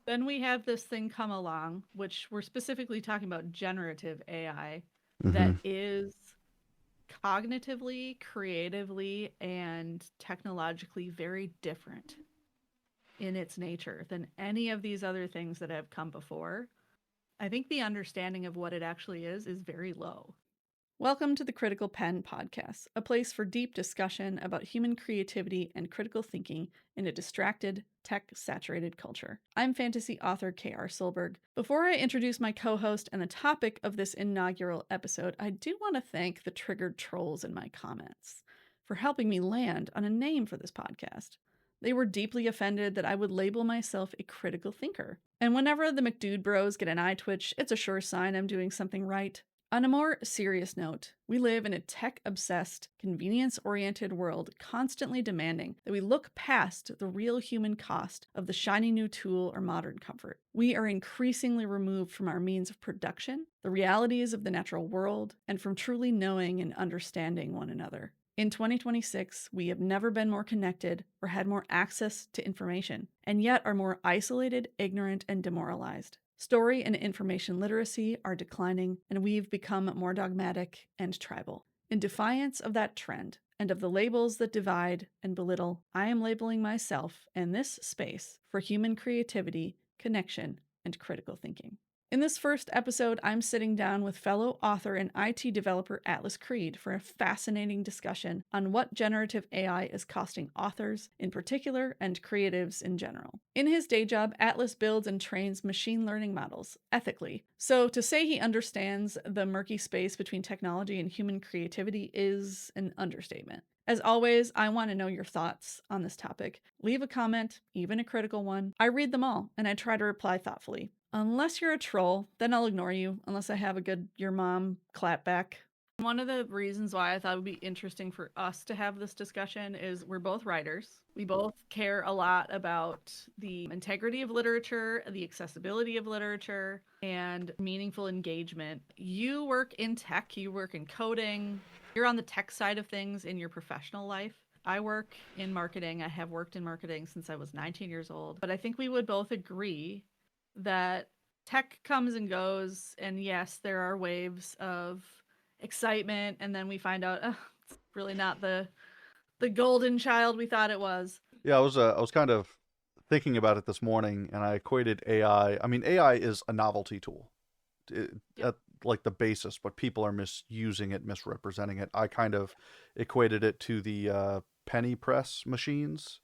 Then we have this thing come along, which we're specifically talking about generative AI, Mm-hmm. that is cognitively, creatively, and technologically very different in its nature than any of these other things that have come before. I think the understanding of what it actually is very low. Welcome to the Critical Pen Podcast, a place for deep discussion about human creativity and critical thinking in a distracted, tech-saturated culture. I'm fantasy author R Solberg. Before I introduce my co-host and the topic of this inaugural episode, I do want to thank the triggered trolls in my comments for helping me land on a name for this podcast. They were deeply offended that I would label myself a critical thinker. And whenever the McDude bros get an eye twitch, it's a sure sign I'm doing something right. On a more serious note, we live in a tech-obsessed, convenience-oriented world constantly demanding that we look past the real human cost of the shiny new tool or modern comfort. We are increasingly removed from our means of production, the realities of the natural world, and from truly knowing and understanding one another. In 2026, we have never been more connected or had more access to information, and yet are more isolated, ignorant, and demoralized. Story and information literacy are declining, and we've become more dogmatic and tribal. In defiance of that trend, and of the labels that divide and belittle, I am labeling myself and this space for human creativity, connection, and critical thinking. In this first episode, I'm sitting down with fellow author and IT developer Atlas Creed for a fascinating discussion on what generative AI is costing authors in particular and creatives in general. In his day job, Atlas builds and trains machine learning models ethically. So to say he understands the murky space between technology and human creativity is an understatement. As always, I want to know your thoughts on this topic. Leave a comment, even a critical one. I read them all, and I try to reply thoughtfully. Unless you're a troll, then I'll ignore you, unless I have a good your mom clapback. One of the reasons why I thought it would be interesting for us to have this discussion is we're both writers. We both care a lot about the integrity of literature, the accessibility of literature, and meaningful engagement. You work in tech, you work in coding, you're on the tech side of things in your professional life. I work in marketing. I have worked in marketing since I was 19 years old. But I think we would both agree that tech comes and goes, and yes, there are waves of excitement, and then we find out it's really not the golden child we thought it was. Yeah, I was kind of thinking about it this morning, and I equated AI. I mean, AI is a novelty tool Yep. at like the basis, but people are misusing it, misrepresenting it. I kind of equated it to the penny press machines.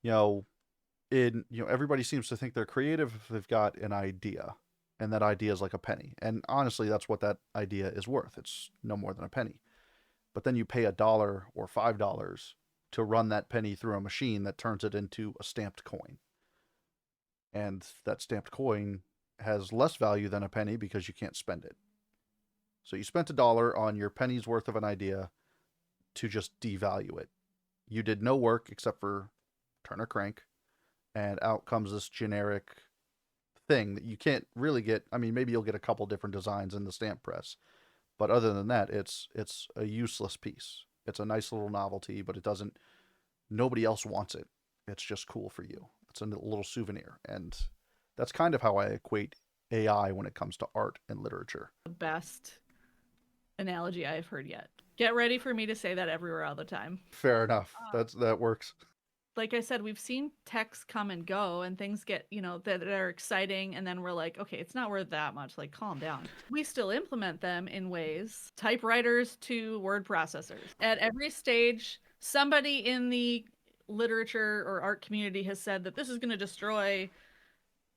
You know, everybody seems to think they're creative if they've got an idea, and that idea is like a penny. And honestly, that's what that idea is worth. It's no more than a penny. But then you pay $1 or $5 to run that penny through a machine that turns it into a stamped coin. And that stamped coin has less value than a penny because you can't spend it. So you spent $1 on your penny's worth of an idea to just devalue it. You did no work except for turn a crank, and out comes this generic thing that you can't really get. I mean, maybe you'll get a couple different designs in the stamp press, but other than that, it's a useless piece. It's a nice little novelty, but it doesn't. Nobody else wants it. It's just cool for you. It's a little souvenir, and that's kind of how I equate AI when it comes to art and literature. The best analogy I've heard yet. Get ready for me to say that everywhere all the time. Fair enough. That works. Like I said, we've seen techs come and go and things get, that are exciting. And then we're like, okay, it's not worth that much. Like, calm down. We still implement them in ways, typewriters to word processors. At every stage, somebody in the literature or art community has said that this is going to destroy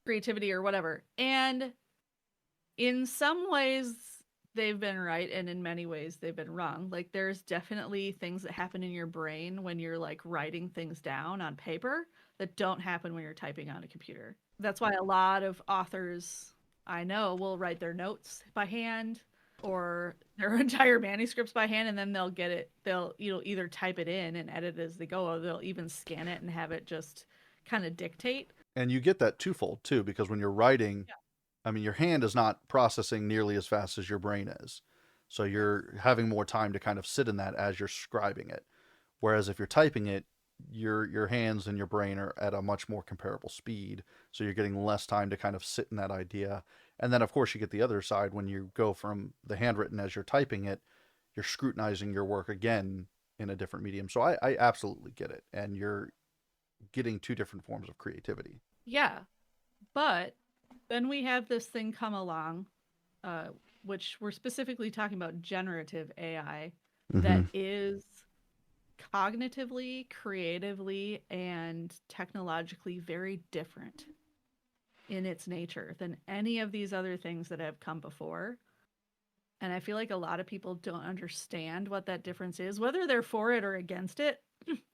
creativity or whatever. And in some ways, they've been right, and in many ways they've been wrong. Like, there's definitely things that happen in your brain when you're like writing things down on paper that don't happen when you're typing on a computer. That's why a lot of authors I know will write their notes by hand or their entire manuscripts by hand, and then they'll either type it in and edit it as they go, or they'll even scan it and have it just kind of dictate. And you get that twofold too, because when you're writing, I mean, your hand is not processing nearly as fast as your brain is. So you're having more time to kind of sit in that as you're scribing it. Whereas if you're typing it, your hands and your brain are at a much more comparable speed, so you're getting less time to kind of sit in that idea. And then of course you get the other side when you go from the handwritten as you're typing it, you're scrutinizing your work again in a different medium. So I absolutely get it, and you're getting two different forms of creativity. Yeah. But then we have this thing come along, uh, which we're specifically talking about generative AI, Mm-hmm. that is cognitively, creatively, and technologically very different in its nature than any of these other things that have come before. And I feel like a lot of people don't understand what that difference is, whether they're for it or against it.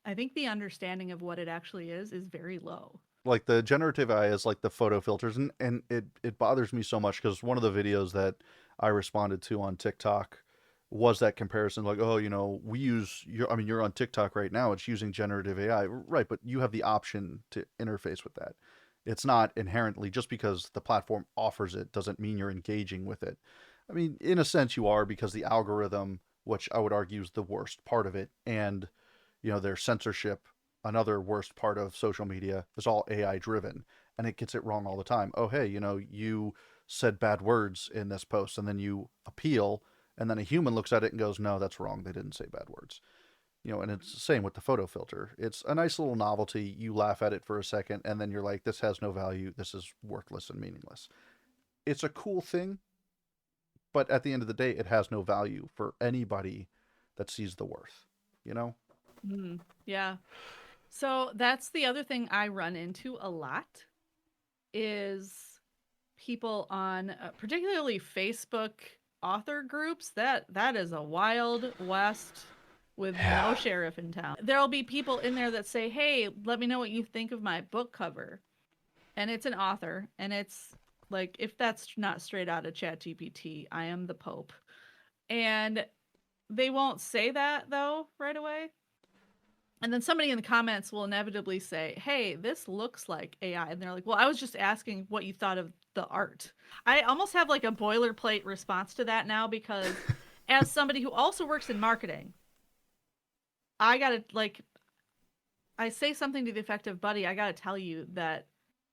I think the understanding of what it actually is very low. Like the generative AI is like the photo filters, and it bothers me so much because one of the videos that I responded to on TikTok was that comparison, like, oh, we use your, I mean, you're on TikTok right now, it's using generative AI, right? But you have the option to interface with that. It's not inherently, just because the platform offers it doesn't mean you're engaging with it. I mean, in a sense you are, because the algorithm, which I would argue is the worst part of it, and their censorship, another worst part of social media, is all AI driven, and it gets it wrong all the time. Oh, hey, you said bad words in this post, and then you appeal, and then a human looks at it and goes, no, that's wrong. They didn't say bad words. And it's the same with the photo filter. It's a nice little novelty. You laugh at it for a second, and then you're like, this has no value. This is worthless and meaningless. It's a cool thing, but at the end of the day, it has no value for anybody that sees the worth, you know? Yeah. So that's the other thing I run into a lot is people on particularly Facebook author groups. That is a wild west with no Yeah. sheriff in town. There'll be people in there that say, "Hey, let me know what you think of my book cover." And it's an author, and it's like, if that's not straight out of ChatGPT, I am the Pope. And they won't say that though right away. And then somebody in the comments will inevitably say, "Hey, this looks like AI." And they're like, "Well, I was just asking what you thought of the art." I almost have like a boilerplate response to that now, because as somebody who also works in marketing, I got to like, I say something to the effect of, "Buddy, I got to tell you that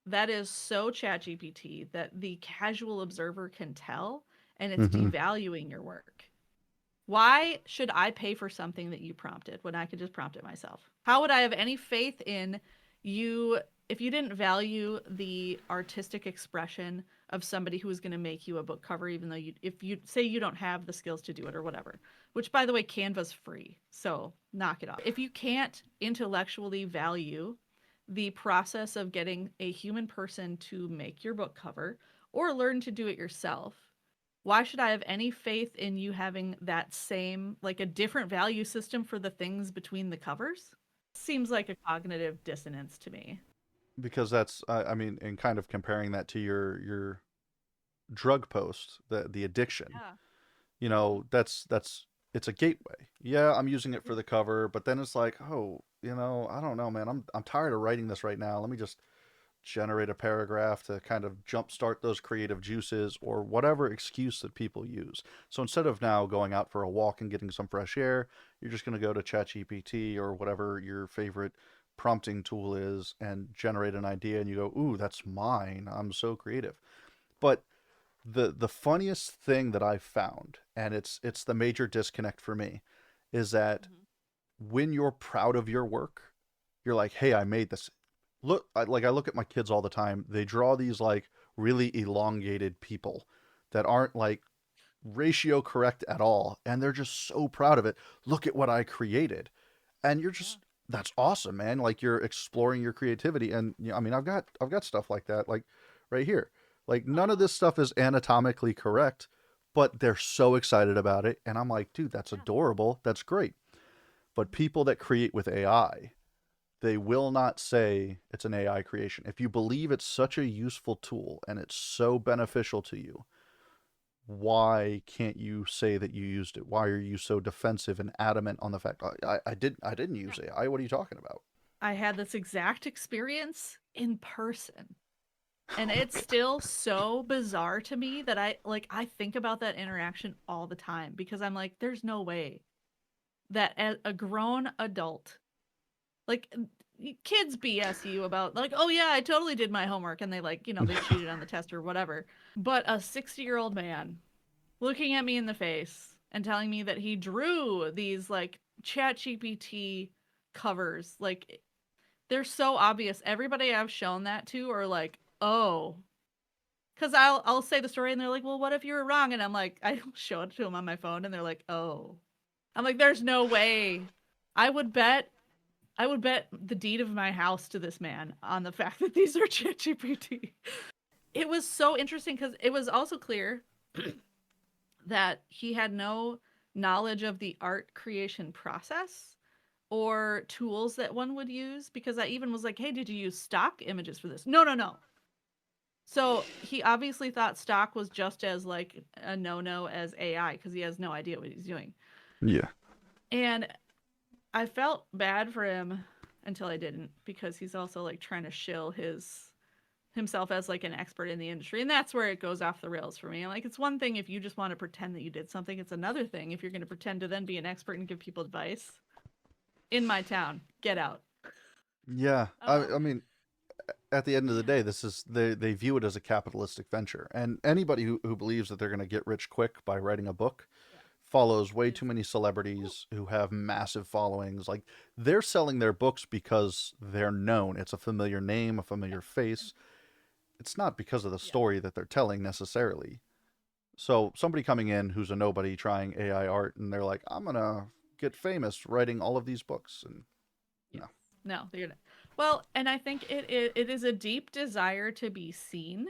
that is so ChatGPT that the casual observer can tell, and it's Mm-hmm. devaluing your work. Why should I pay for something that you prompted when I could just prompt it myself? How would I have any faith in you if you didn't value the artistic expression of somebody who was going to make you a book cover, even though if you say you don't have the skills to do it or whatever, which by the way, Canva's free. So knock it off. If you can't intellectually value the process of getting a human person to make your book cover or learn to do it yourself, why should I have any faith in you having that same, like a different value system for the things between the covers? Seems like a cognitive dissonance to me. Because that's, I mean, and kind of comparing that to your drug post, the addiction, Yeah. that's it's a gateway. Yeah, I'm using it for the cover, but then it's like, oh, I don't know, man. I'm tired of writing this right now. Let me just generate a paragraph to kind of jumpstart those creative juices, or whatever excuse that people use. So instead of now going out for a walk and getting some fresh air, you're just going to go to ChatGPT or whatever your favorite prompting tool is and generate an idea, and you go, ooh, that's mine. I'm so creative. But the funniest thing that I've found, and it's the major disconnect for me, is that Mhm. when you're proud of your work, you're like, hey, I made this. Look, I look at my kids all the time. They draw these like really elongated people that aren't like ratio correct at all, and they're just so proud of it. Look at what I created. And you're Yeah. just, that's awesome, man. Like, you're exploring your creativity. And I mean, I've got stuff like that, like right here. Like, none of Aw. this stuff is anatomically correct, but they're so excited about it, and I'm like, dude, that's Yeah. adorable. That's great. But Mhm. people that create with AI, they will not say it's an AI creation. If you believe it's such a useful tool and it's so beneficial to you, why can't you say that you used it? Why are you so defensive and adamant on the fact I didn't Yeah. use AI? What are you talking about? I had this exact experience in person. And Oh my it's god. still so bizarre to me that I think about that interaction all the time, because I'm like, there's no way that a grown adult Like kids BS you about like, oh yeah, I totally did my homework, and they like, they cheated on the test or whatever. But a 60-year-old man looking at me in the face and telling me that he drew these like ChatGPT covers, like they're so obvious. Everybody I've shown that to are like, oh, because I'll say the story and they're like, well, what if you were wrong? And I'm like, I show it to them on my phone and they're like, oh. I'm like, there's no way. I would bet the deed of my house to this man on the fact that these are ChatGPT. It was so interesting because it was also clear that he had no knowledge of the art creation process or tools that one would use, because I even was like, hey, did you use stock images for this? No, no, no. So he obviously thought stock was just as like a no-no as AI because he has no idea what he's doing. Yeah. And I felt bad for him until I didn't, because he's also like trying to shill himself as like an expert in the industry, and that's where it goes off the rails for me. Like, it's one thing if you just want to pretend that you did something. It's another thing if you're going to pretend to then be an expert and give people advice. In my town, get out. Yeah. I Um, mean, at the end of the day, this is they view it as a capitalistic venture, and anybody who believes that they're going to get rich quick by writing a book yeah, follows way is too many celebrities who have massive followings. Like, they're selling their books because they're known. It's a familiar name, a yeah, familiar face. It's not because of the yeah, story that they're telling necessarily. So somebody coming in who's a nobody trying AI art, and they're like, I'm gonna get famous writing all of these books, and yeah. no. No, you're not. Well, and I think it is a deep desire to be seen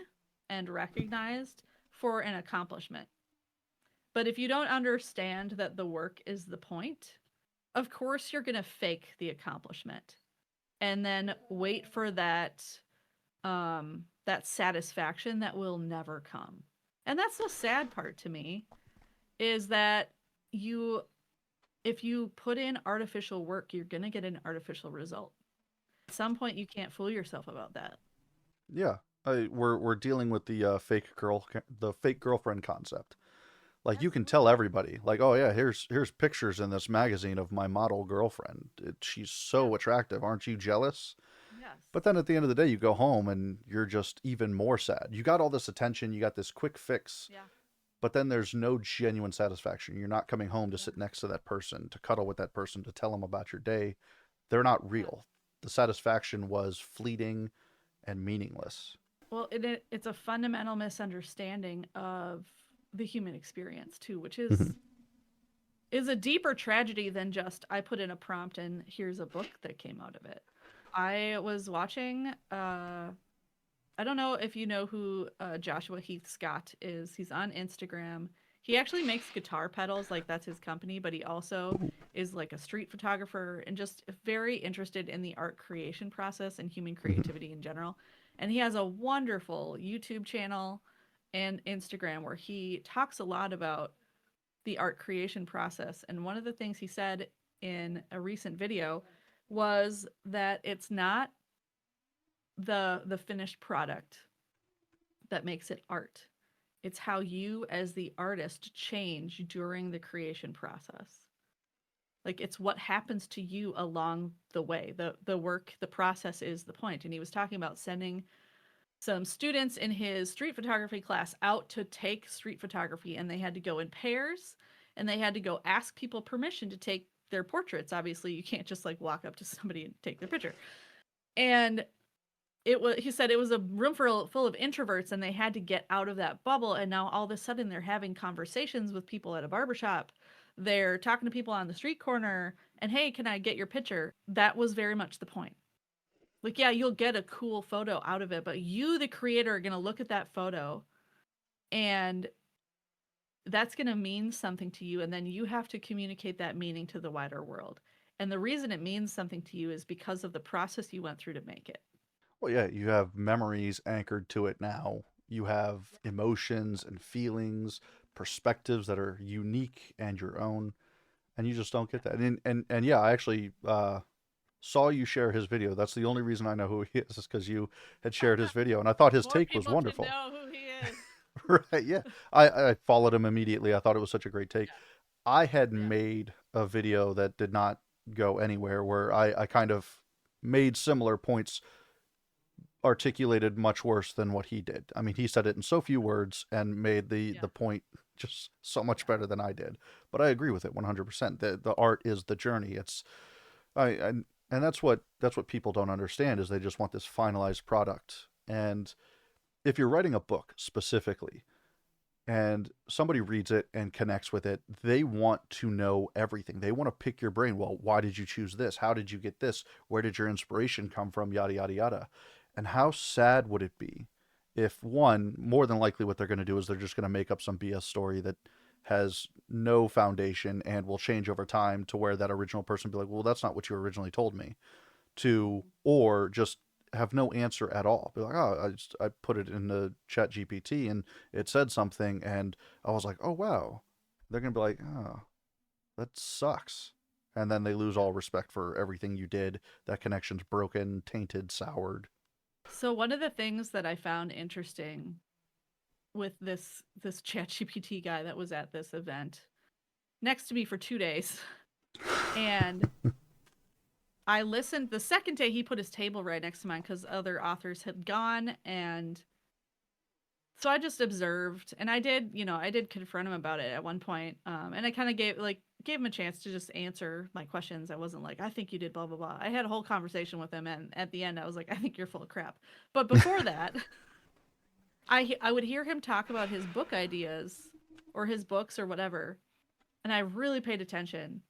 and recognized for an accomplishment. But if you don't understand that the work is the point, of course you're going to fake the accomplishment and then wait for that satisfaction that will never come. And that's the sad part to me, is that you if you put in artificial work, you're going to get an artificial result. At some point you can't fool yourself about that. Yeah, we're dealing with the fake girlfriend concept. Like, you can tell Absolutely. everybody, like, oh yeah, here's pictures in this magazine of my model girlfriend. She's Yeah. so attractive. Aren't you jealous? Yes. But then at the end of the day, you go home and you're just even more sad. You got all this attention, you got this quick fix, Yeah. but then there's no genuine satisfaction. You're not coming home to Yeah. sit next to that person, to cuddle with that person, to tell them about your day. They're not Yeah. real. The satisfaction was fleeting and meaningless. Well, it's a fundamental misunderstanding of the human experience too, which Mhm. is a deeper tragedy than just I put in a prompt and here's a book that came out of it. I was watching I don't know if you know who Joshua Heath Scott is. He's on Instagram. He actually makes guitar pedals, like that's his company, but he also Ooh. is like a street photographer and just very interested in the art creation process and human Mhm. creativity in general. And he has a wonderful YouTube channel and Instagram where he talks a lot about the art creation process. And one of the things he said in a recent video was that it's not the finished product that makes it art. It's how you as the artist change during the creation process. Like, it's what happens to you along the way. The work, the process is the point. And he was talking about sending some students in his street photography class out to take street photography, and they had to go in pairs and they had to go ask people permission to take their portraits. Obviously, you can't just like walk up to somebody and take their picture. And he said it was a room full of introverts and they had to get out of that bubble, and now all of a sudden they're having conversations with people at a barbershop. They're talking to people on the street corner and, hey, can I get your picture? That was very much the point. Like, yeah, you'll get a cool photo out of it, but you, the creator, are going to look at that photo and that's going to mean something to you. And then you have to communicate that meaning to the wider world. And the reason it means something to you is because of the process you went through to make it. Well, yeah, you have memories anchored to it now. You have emotions and feelings, perspectives that are unique and your own, and you just don't Yeah. get that. And yeah, I actually saw you share his video. That's the only reason I know who he is because you had shared his video, and I thought his More take was people should wonderful. know who he is. Right? Yeah, I followed him immediately. I thought it was such a great take. Yeah. I had Yeah. made a video that did not go anywhere where I kind of made similar points articulated much worse than what he did. I mean, he said it in so few words and made the Yeah. point just so much Yeah. better than I did. But I agree with it 100%. The art is the journey. It's I and that's what people don't understand is they just want this finalized product. And if you're writing a book specifically and somebody reads it and connects with it, they want to know everything. They want to pick your brain. Well, why did you choose this? How did you get this? Where did your inspiration come from? Yada, yada, yada. And how sad would it be if, one, more than likely what they're going to do is they're just going to make up some BS story that has no foundation and will change over time to where that original person be like, well, that's not what you originally told me, to, or just have no answer at all. Be like, oh, I put it in the chat GPT and it said something and I was like, oh wow. They're gonna be like, oh, that sucks. And then they lose Yeah. all respect for everything you did. That connection's broken, tainted, soured. So one of the things that I found interesting with this ChatGPT guy that was at this event next to me for 2 days, and I listened the second day he put his table right next to mine because other authors had gone, and so I just observed, and I did confront him about it at one point, and I kind of gave him a chance to just answer my questions. I wasn't like, I think you did blah blah blah. I had a whole conversation with him, and at the end, I was like, I think you're full of crap. But before that, I would hear him talk about his book ideas or his books or whatever, and I really paid attention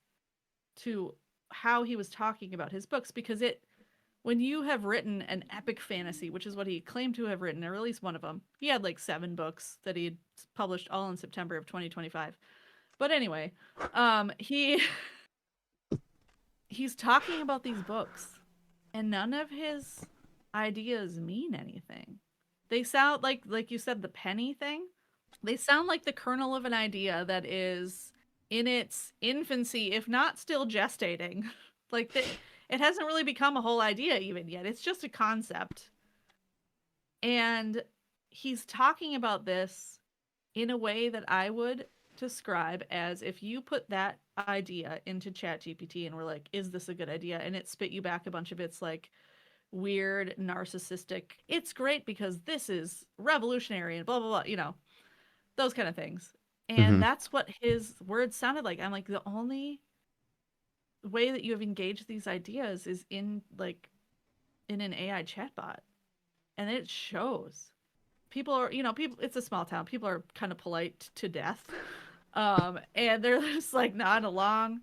to how he was talking about his books because it when you have written an epic fantasy, which is what he claimed to have written, or at least one of them, he had like 7 books that he had published all in September of 2025. But anyway, he he's talking about these books, and none of his ideas mean anything. They sound like you said, the penny thing. They sound like the kernel of an idea that is in its infancy, if not still gestating. It hasn't really become a whole idea even yet. It's just a concept. And he's talking about this in a way that I would describe as if you put that idea into ChatGPT and were like, is this a good idea? And it spit you back a bunch of its like weird, narcissistic, it's great because this is revolutionary and blah, blah, blah, those kind of things. And Mm-hmm. that's what his words sounded like. I'm like, the only way that you have engaged these ideas is in an AI chatbot. And it shows. People are, people, it's a small town. People are kind of polite to death. And they're just like nodding along.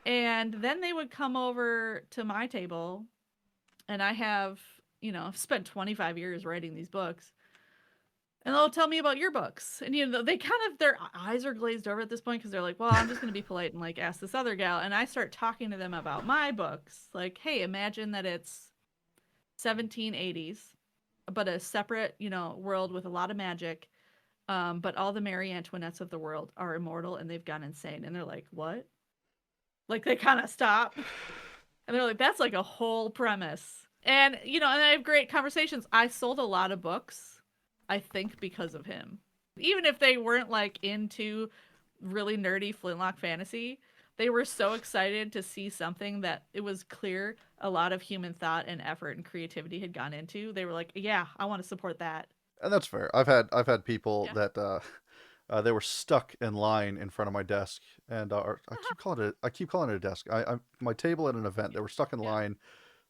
And then they would come over to my table, and I have, I've spent 25 years writing these books, and they'll tell me about your books. And they kind of their eyes are glazed over at this point because they're like, well, I'm just going to be polite and like ask this other gal. And I start talking to them about my books, like, hey, imagine that it's 1780s, but a separate, world with a lot of magic. But all the Marie Antoinettes of the world are immortal and they've gone insane. And they're like, what? Like they kind of stop, and they're like, that's like a whole premise. And and I have great conversations. I sold a lot of books, I think, because of him. Even if they weren't like into really nerdy flintlock fantasy, they were so excited to see something that it was clear a lot of human thought and effort and creativity had gone into. They were like, yeah, I want to support that. And that's fair. I've had people Yeah. that they were stuck in line in front of my desk, and I keep calling it a desk. My table at an event. They were stuck in Yeah. line.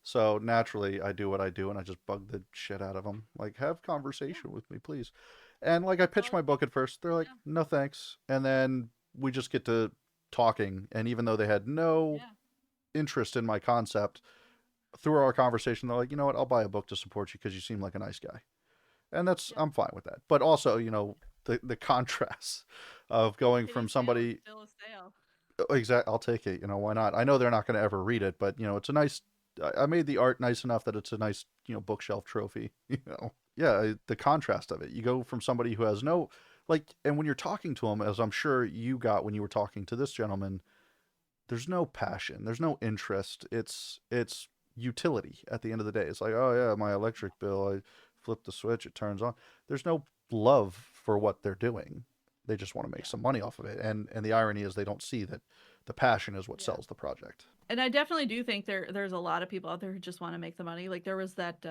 So naturally, I do what I do, and I just bug the shit out of them. Like, have Yeah. conversation with me, please. And like, I pitched Well, my book at first. They're like, yeah. no thanks. And then we just get to talking. And even though they had no Yeah. interest in my concept, through our conversation, they're like, you know what? I'll buy a book to support you because you seem like a nice guy. And Yep. I'm fine with that. But also, the contrast of going Kitty from sale is somebody still a sale. exact, I'll take it. Why not? I know they're not going to ever read it, but it's a nice. I made the art nice enough that it's a nice bookshelf trophy. Yeah, the contrast of it. You go from somebody who has no and when you're talking to him, as I'm sure you got when you were talking to this gentleman, there's no passion, there's no interest. It's utility at the end of the day. It's like, oh yeah, my electric bill. I flip the switch, it turns on. There's no love for what they're doing. They just want to make Yeah. some money off of it. And the irony is they don't see that the passion is what Yeah. sells the project. And I definitely do think there's a lot of people out there who just want to make the money. Like there was that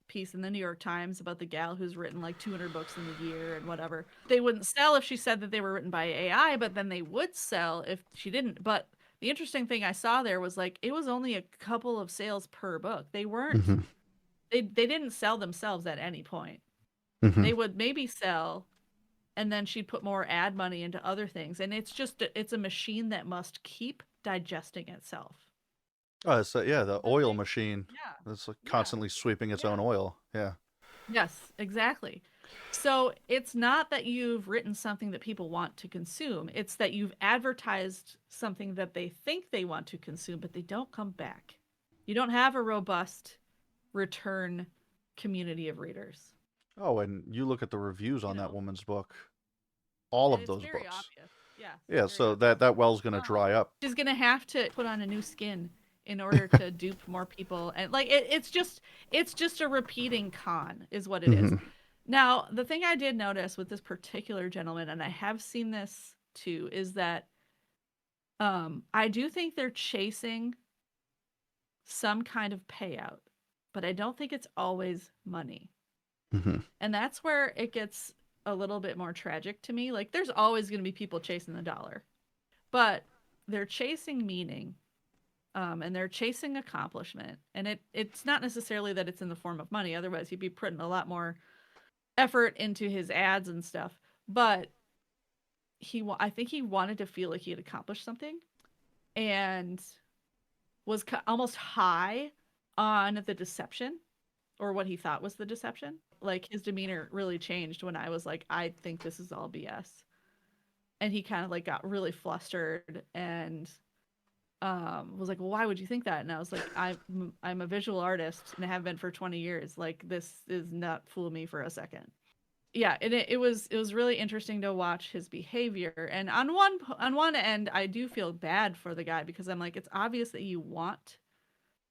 piece in the New York Times about the gal who's written like 200 books in a year and whatever. They wouldn't sell if she said that they were written by AI, but then they would sell if she didn't. But the interesting thing I saw there was like it was only a couple of sales per book. They weren't Hmm. they didn't sell themselves at any point. Hmm. They would maybe sell and then she'd put more ad money into other things, and it's a machine that must keep digesting itself. Oh, so yeah, the The oil thing, machine yeah, that's like yeah, constantly sweeping its yeah. own oil. Yeah. Yes, exactly. So it's not that you've written something that people want to consume. It's that you've advertised something that they think they want to consume, but they don't come back. You don't have a robust return community of readers, Oh, and you look at the reviews you on that know, woman's book, all and of it's those very books. obvious. Yes, Yeah, very so obvious. that well's gonna Um, dry up. she's gonna have to put on a new skin in order to dupe more people, and like it's just a repeating con, is what it is. Hmm. Now, the thing I did notice with this particular gentleman, and I have seen this too, is that I do think they're chasing some kind of payout, but I don't think it's always money. Hmm. And that's where it gets a little bit more tragic to me. Like there's always going to be people chasing the dollar, but they're chasing meaning, and they're chasing accomplishment. And it's not necessarily that it's in the form of money. Otherwise, he'd be putting a lot more effort into his ads and stuff. But I think he wanted to feel like he had accomplished something, and was almost high on the deception, or what he thought was the deception. Like his demeanor really changed when I was like, I think this is all BS. And he kind of like got really flustered and was like, well, why would you think that? And I was like, I'm a visual artist and I have been for 20 years. Like this is not fool me for a second. Yeah, and it was really interesting to watch his behavior. And on one end, I do feel bad for the guy because I'm like, it's obvious that you want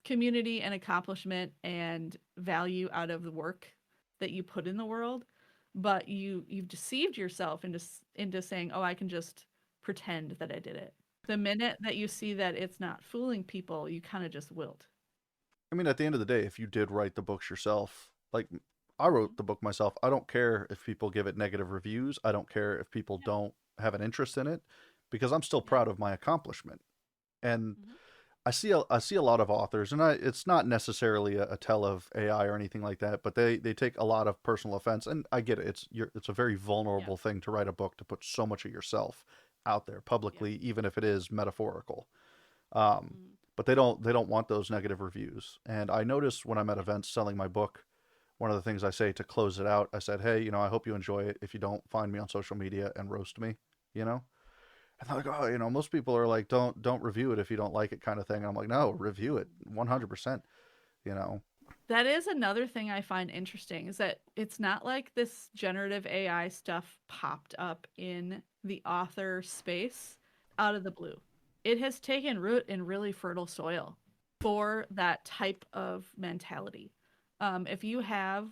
community and accomplishment and value out of the work that you put in the world, but you've deceived yourself into saying, oh, I can just pretend that I did it. The minute that you see that it's not fooling people, you kind of just wilt. I mean, at the end of the day, if you did write the books yourself, like I wrote the book myself, I don't care if people give it negative reviews. I don't care if people Yeah, don't have an interest in it because I'm still yeah. proud of my accomplishment. And Hmm. I see a lot of authors, and it's not necessarily a tell of AI or anything like that, but they take a lot of personal offense, and I get it. It's a very Yeah, vulnerable thing to write a book to put so much of yourself out there yeah. publicly, even if it is metaphorical. Um, Mm. but they don't want those negative reviews. And I noticed when I'm at Yeah. events selling my book, one of the things I say to close it out, I said, "Hey, I hope you enjoy it. If you don't, find me on social media and roast me." You know, and they're like, "Oh, most people are like, don't review it if you don't like it, kind of thing." And I'm like, "No, review it, Yeah. 100%." You know. That is another thing I find interesting is that it's not like this generative AI stuff popped up in the author space out of the blue. It has taken root in really fertile soil for that type of mentality. If you have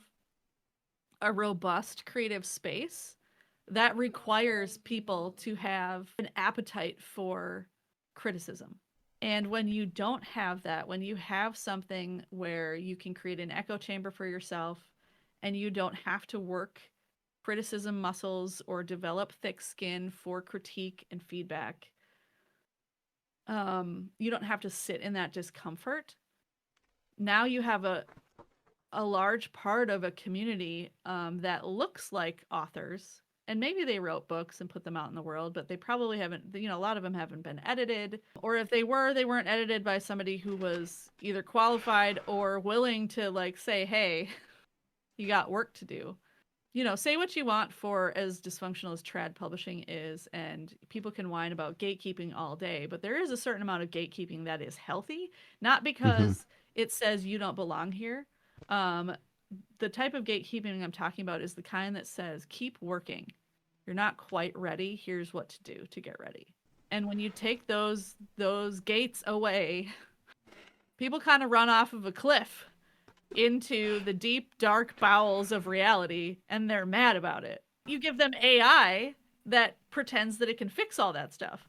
a robust creative space, that requires people to have an appetite for criticism. And when you don't have that, when you have something where you can create an echo chamber for yourself and you don't have to work criticism muscles or develop thick skin for critique and feedback, you don't have to sit in that discomfort. Now you have a large part of a community that looks like authors, and maybe they wrote books and put them out in the world, but they probably haven't, a lot of them haven't been edited, or if they were, they weren't edited by somebody who was either qualified or willing to like say, hey, you got work to do. Say what you want for as dysfunctional as trad publishing is, and people can whine about gatekeeping all day, but there is a certain amount of gatekeeping that is healthy, not Hmm. because it says you don't belong here. Um, the type of gatekeeping I'm talking about is the kind that says keep working. You're not quite ready. Here's what to do to get ready. And when you take those gates away, people kind of run off of a cliff into the deep dark bowels of reality and they're mad about it. You give them AI that pretends that it can fix all that stuff.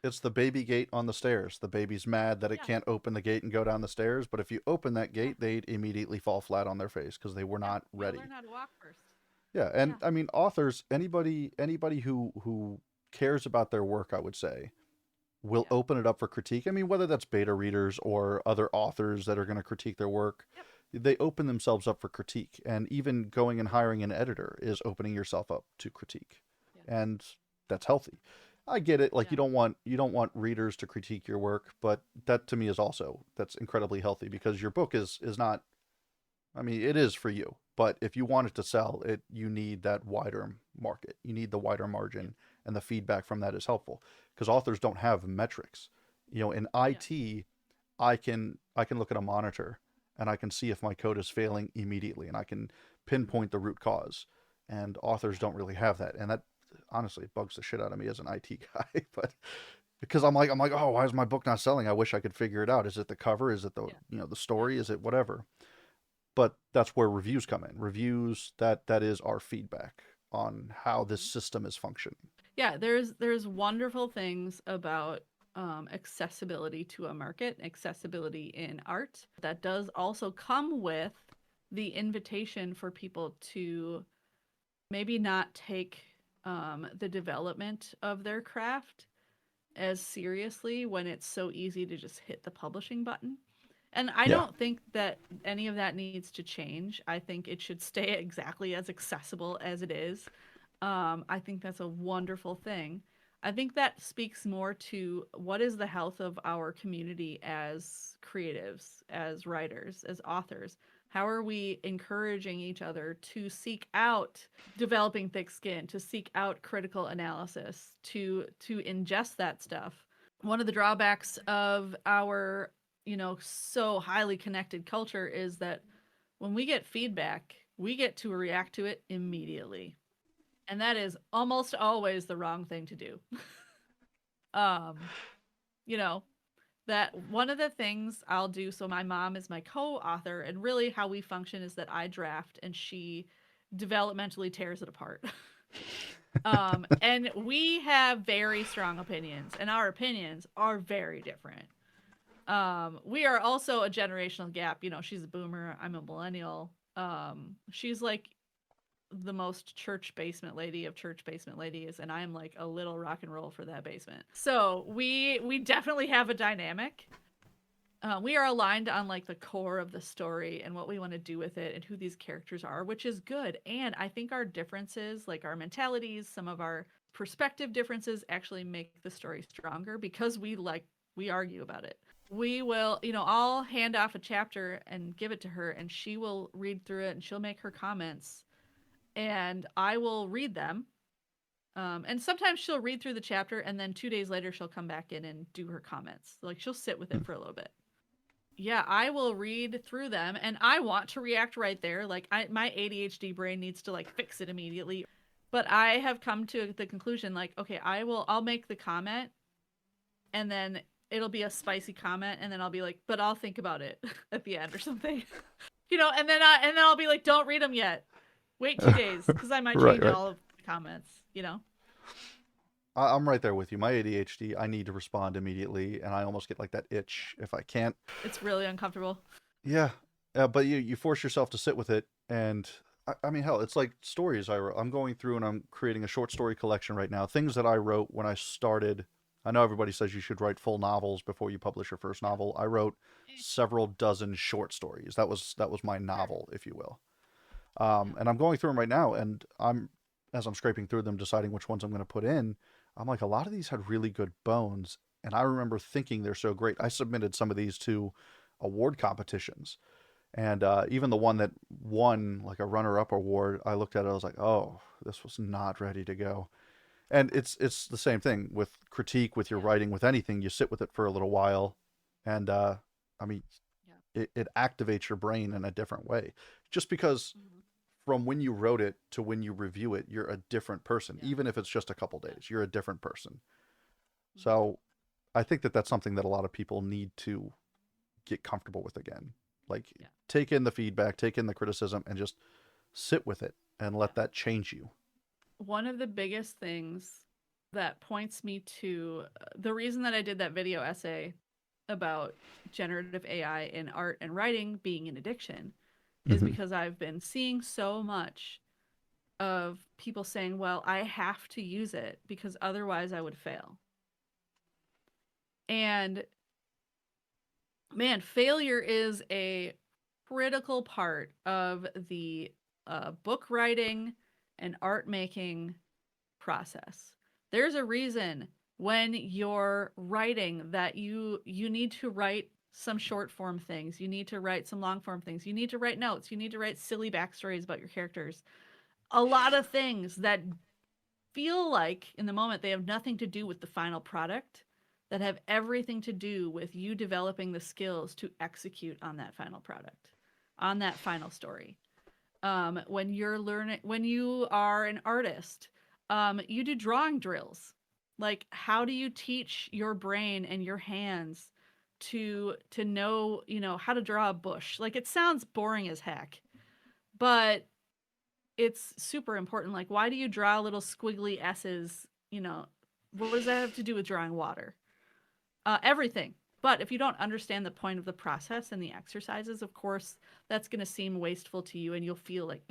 It's the baby gate on the stairs. The baby's mad that it Yeah. can't open the gate and go down the stairs, but if you open that Yeah. gate, they'd immediately fall flat on their face because they were Yeah. not You got to learn ready. how to walk first. Yeah, and Yeah. I mean authors, anybody who cares about their work, I would say, will Yeah. open it up for critique. I mean, whether that's beta readers or other authors that are going to critique their work, Yep. they open themselves up for critique. And even going and hiring an editor is opening yourself up to critique. Yeah. And that's healthy. I get it. Like Yeah. you don't want readers to critique your work, but that to me is also that's incredibly healthy Yeah. because your book is not I mean, it is for you, but if you want it to sell, you need that wider market. You need the wider Yep. margin, and the feedback from that is helpful because authors don't have metrics. In Yeah. IT, I can look at a monitor and I can see if my code is failing immediately, and I can Mm-hmm. pinpoint the root cause. And authors don't really have that, and that honestly bugs the shit out of me as an IT guy. But because I'm like, oh, why is my book not selling? I wish I could figure it out. Is it the cover? Is it the Yeah. the Yeah. story? Is it whatever? But that's where reviews come in. Reviews that is our feedback on how this Mm-hmm. system is functioning. Yeah, there's wonderful things about accessibility to a market, accessibility in art. That does also come with the invitation for people to maybe not take the development of their craft as seriously when it's so easy to just hit the publishing button. And I Yeah. don't think that any of that needs to change. I think it should stay exactly as accessible as it is. I think that's a wonderful thing. I think that speaks more to what is the health of our community as creatives, as writers, as authors. How are we encouraging each other to seek out developing thick skin, to seek out critical analysis, to ingest that stuff? One of the drawbacks of our, so highly connected culture is that when we get feedback, we get to react to it immediately, and that is almost always the wrong thing to do. um you know that one of the things I'll do, so my mom is my co-author, and really how we function is that I draft and she developmentally tears it apart. And we have very strong opinions, and our opinions are very different. We are also a generational gap. She's a boomer, I'm a millennial. She's like the most church basement lady of church basement ladies, and I'm like a little rock and roll for that basement. So we definitely have a dynamic. We are aligned on like the core of the story and what we want to do with it and who these characters are, which is good. And I think our differences, like our mentalities, some of our perspective differences, actually make the story stronger because we argue about it. We will, I'll hand off a chapter and give it to her, and she will read through it and she'll make her comments, and I will read them. And sometimes she'll read through the chapter, and then 2 days later she'll come back in and do her comments. Like she'll sit with it for a little bit. Yeah, I will read through them, and I want to react right there. Like my ADHD brain needs to like fix it immediately. But I have come to the conclusion, like, okay, I'll make the comment, and then it'll be a spicy comment, and then I'll be like, but I'll think about it at the end or something. And then I'll be like, don't read them yet. Wait 2 days because I might Right, change right. all of the comments. I'm right there with you. My ADHD, I need to respond immediately, and I almost get like that itch if I can't. It's really uncomfortable. Yeah, but you force yourself to sit with it, and I mean, hell, it's like stories I wrote. I'm going through and I'm creating a short story collection right now. Things that I wrote when I started. I know everybody says you should write full novels before you publish your first Yeah. novel. I wrote several dozen short stories. That was my Sure. novel, if you will. Yeah. And I'm going through them right now, and as I'm scraping through them, deciding which ones I'm going to put in. I'm like, a lot of these had really good bones, and I remember thinking they're so great. I submitted some of these to award competitions, and even the one that won like a runner-up award, I looked at it, I was like, oh, this was not ready to go. And it's the same thing with critique, with your Yeah. writing, with anything. You sit with it for a little while, and I mean, Yeah. it activates your brain in a different way. Just because Mm-hmm. from when you wrote it to when you review it, you're a different person. Yeah. Even if it's just a couple Yeah. days, you're a different person. Mm-hmm. So I think that that's something that a lot of people need to get comfortable with again. Like, Yeah. take in the feedback, take in the criticism, and just sit with it and Yeah. let that change you. One of the biggest things that points me to the reason that I did that video essay about generative AI in art and writing being an addiction is Hmm. because I've been seeing so much of people saying, well, I have to use it because otherwise I would fail. And man, failure is a critical part of the book writing and art making process. There's a reason when you're writing that you need to write some short form things, you need to write some long form things, you need to write notes, you need to write silly backstories about your characters. A lot of things that feel like in the moment they have nothing to do with the final product, that have everything to do with you developing the skills to execute on that final product, on that final story. When you're learning, when you are an artist, you do drawing drills. Like, how do you teach your brain and your hands to know, how to draw a bush? Like, it sounds boring as heck, but it's super important. Like, why do you draw little squiggly S's? What does that have to do with drawing water? Everything. But if you don't understand the point of the process and the exercises, of course, that's going to seem wasteful to you, and you'll feel like,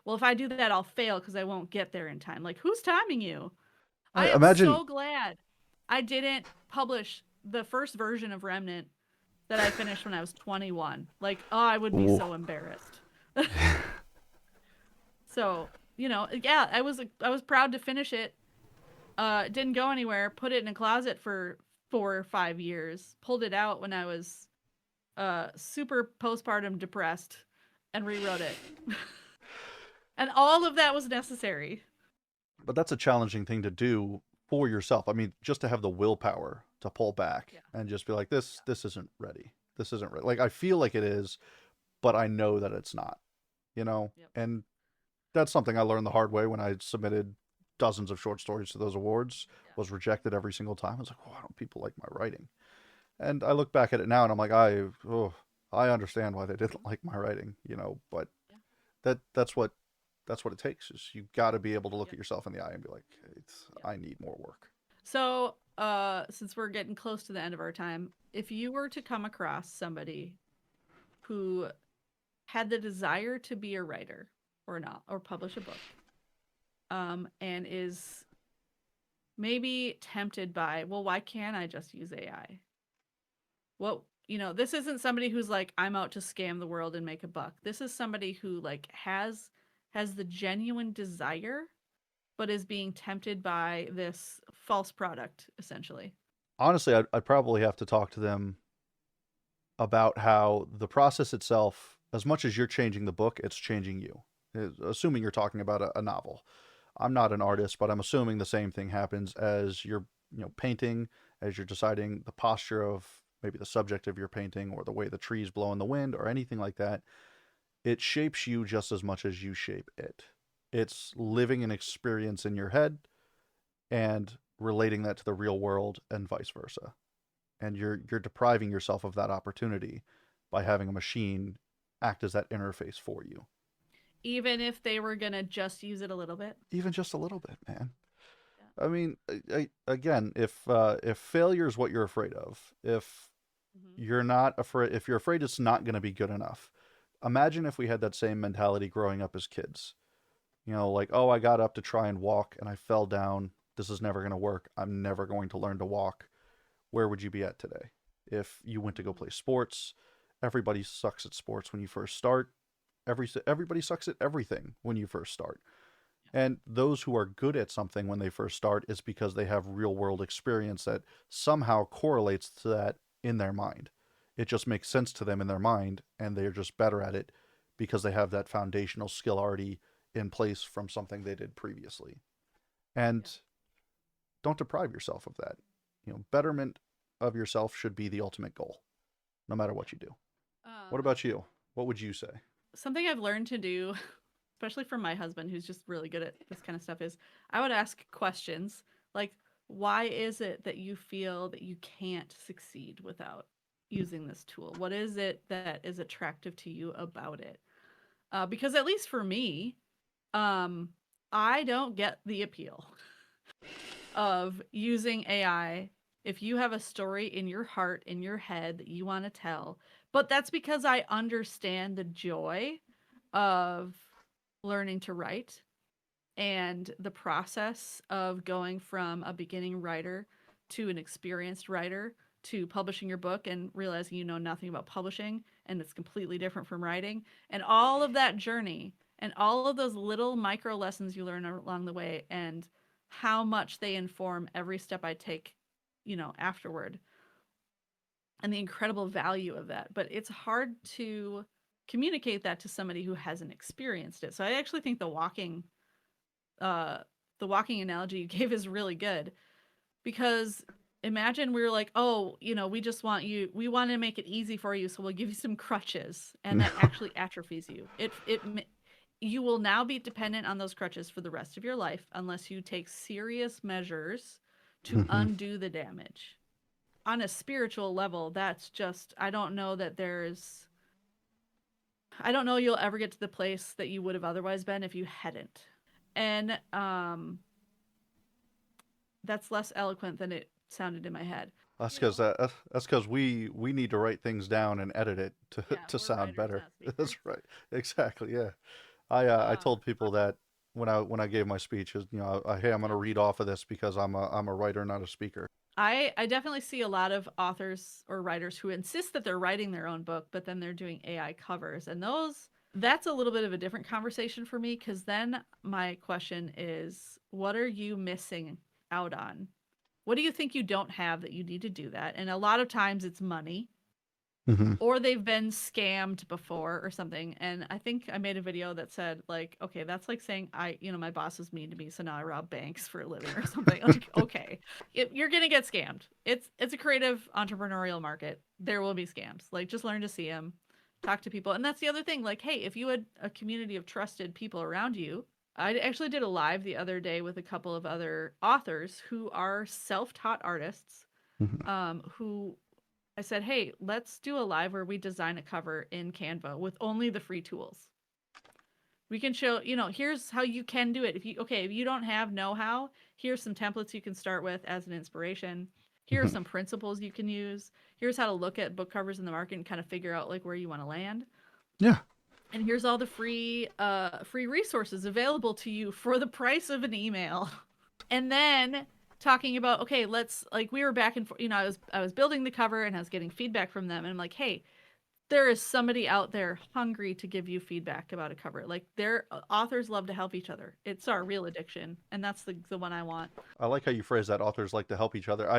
well, if I do that, I'll fail because I won't get there in time. Like, who's timing you? I I am imagine. so glad I didn't publish the first version of Remnant that I finished when I was 21. Like, oh, I would be Ooh. so embarrassed. So, yeah, I was proud to finish it. Didn't go anywhere. Put it in a closet for 4 or 5 years. Pulled it out when I was super postpartum depressed, and rewrote it. And all of that was necessary. But that's a challenging thing to do for yourself. I mean, just to have the willpower to pull back Yeah. and just be like, this Yeah. this isn't ready. This isn't ready. Like I feel like it is, but I know that it's not. You know, Yep. and that's something I learned the hard way when I submitted dozens of short stories to those awards. Yeah. Was rejected every single time. I was like, why don't people like my writing? And I look back at it now and I'm like, I understand why they didn't like my writing. You know, but Yeah. that's what it takes. Is you got to be able to look Yep. at yourself in the eye and be like, Yep. I need more work. So, since we're getting close to the end of our time, if you were to come across somebody who had the desire to be a writer or not, or publish a book, and is maybe tempted by, well, why can't I just use AI? This isn't somebody who's like, I'm out to scam the world and make a buck. This is somebody who like has the genuine desire, but is being tempted by this false product, essentially. Honestly, I'd probably have to talk to them about how the process itself, as much as you're changing the book, it's changing you. Assuming you're talking about a novel. I'm not an Yeah. artist, but I'm assuming the same thing happens as you're, painting, as you're deciding the posture of maybe the subject of your painting or the way the trees blow in the wind or anything like that. It shapes you just as much as you shape it. It's living an experience in your head and relating that to the real world and vice versa. And you're depriving yourself of that opportunity by having a machine act as that interface for you. Even if they were gonna just use it a little bit. Even just a little bit, man. Yeah. I mean, again, if failure is what you're afraid of, if Hmm. you're not afraid, if you're afraid it's not going to be good enough, imagine if we had that same mentality growing up as kids. Like, oh, I got up to try and walk and I fell down. This is never going to work. I'm never going to learn to walk. Where would you be at today? If you went to go Hmm. play sports, everybody sucks at sports when you first start. Everybody sucks at everything when you first start. And those who are good at something when they first start is because they have real world experience that somehow correlates to that in their mind. It just makes sense to them in their mind, and they're just better at it because they have that foundational skill already in place from something they did previously. Yeah. And don't deprive yourself of that. Betterment of yourself should be the ultimate goal, no matter Yeah. what you do. What Um, about you? What would you say? Something I've learned to do, especially from my husband, who's just really good at this kind of stuff, is I would ask questions like, why is it that you feel that you can't succeed without using this tool? What is it that is attractive to you about it? Because at least for me, um, I don't get the appeal. of using AI. If you have a story in your heart, in your head that you want to tell, but that's because I understand the joy of learning to write and the process of going from a beginning writer to an experienced writer to publishing your book and realizing you know nothing about publishing and it's completely different from writing, and all of that journey and all of those little micro lessons you learn along the way and how much they inform every step I take, afterward, and the incredible value of that. But it's hard to communicate that to somebody who hasn't experienced it. So I actually think uh the walking analogy you gave is really good, because imagine we were like, oh, we want to make it easy for you, so we'll give you some crutches, and that actually atrophies you. You will now be dependent on those crutches for the rest of your life unless you take serious measures to Mhm. undo the damage. On a spiritual level, that's just, I don't know you'll ever get to the place that you would have otherwise been if you hadn't. And that's less eloquent than it sounded in my head. That's You because know, we need to write things down and edit it to yeah, to we're sound writers, better. not speakers. That's right. Exactly. Yeah. I Um, told people that when I gave my speech, hey, I'm going to yeah. read off of this because I'm a writer, not a speaker. I definitely see a lot of authors or writers who insist that they're writing their own book, but then they're doing AI covers. And that's a little bit of a different conversation for me, because then my question is, what are you missing out on? What do you think you don't have that you need to do that? And a lot of times it's money, Hmm. or they've been scammed before or something. And I think I made a video that said, like, okay, that's like saying my boss is mean to me, so now I rob banks for a living or something. Like, okay, you're gonna get scammed. It's a creative entrepreneurial market. There will be scams. Like, just learn to see them, talk to people. And that's the other thing. Like, hey, if you had a community of trusted people around you, I actually did a live the other day with a couple of other authors who are self-taught artists, Hmm. who I said, hey, let's do a live where we design a cover in Canva with only the free tools. We can show, here's how you can do it. If you don't have know-how, here's some templates you can start with as an inspiration. Here are Hmm. some principles you can use. Here's how to look at book covers in the market and kind of figure out like where you want to land. Yeah. And here's all the free resources available to you for the price of an email. And then talking about, okay, let's, like, we were back and forth, I was building the cover and I was getting feedback from them, and I'm like, hey, there is somebody out there hungry to give you feedback about a cover. Like, their authors love to help each other. It's our real addiction, and that's the one I want. I like how you phrase that. Authors like to help each other.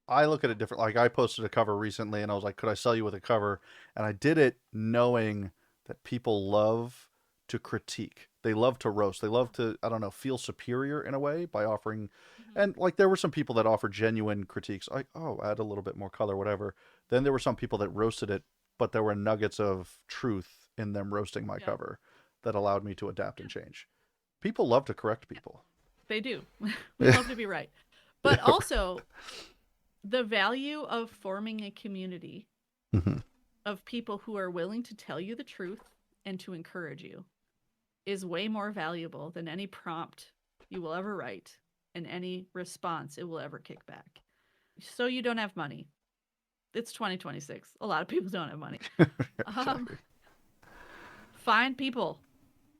I look at it different. Like I posted a cover recently, and I was like, could I sell you with a cover? And I did it knowing that people love to critique. They love to roast. They love to, I don't know, feel superior in a way by offering. Mm-hmm. And like there were some people that offered genuine critiques, like, oh, add a little bit more color, whatever. Then there were some people that roasted it, but there were nuggets of truth in them roasting my Yep. cover that allowed me to adapt and change. People love to correct Yeah, people. they do. We Yeah. love to be right. But also, the value of forming a community Hmm. of people who are willing to tell you the truth and to encourage you is way more valuable than any prompt you will ever write and any response it will ever kick back. So you don't have money. It's 2026. A lot of people don't have money. Um, Exactly. find people.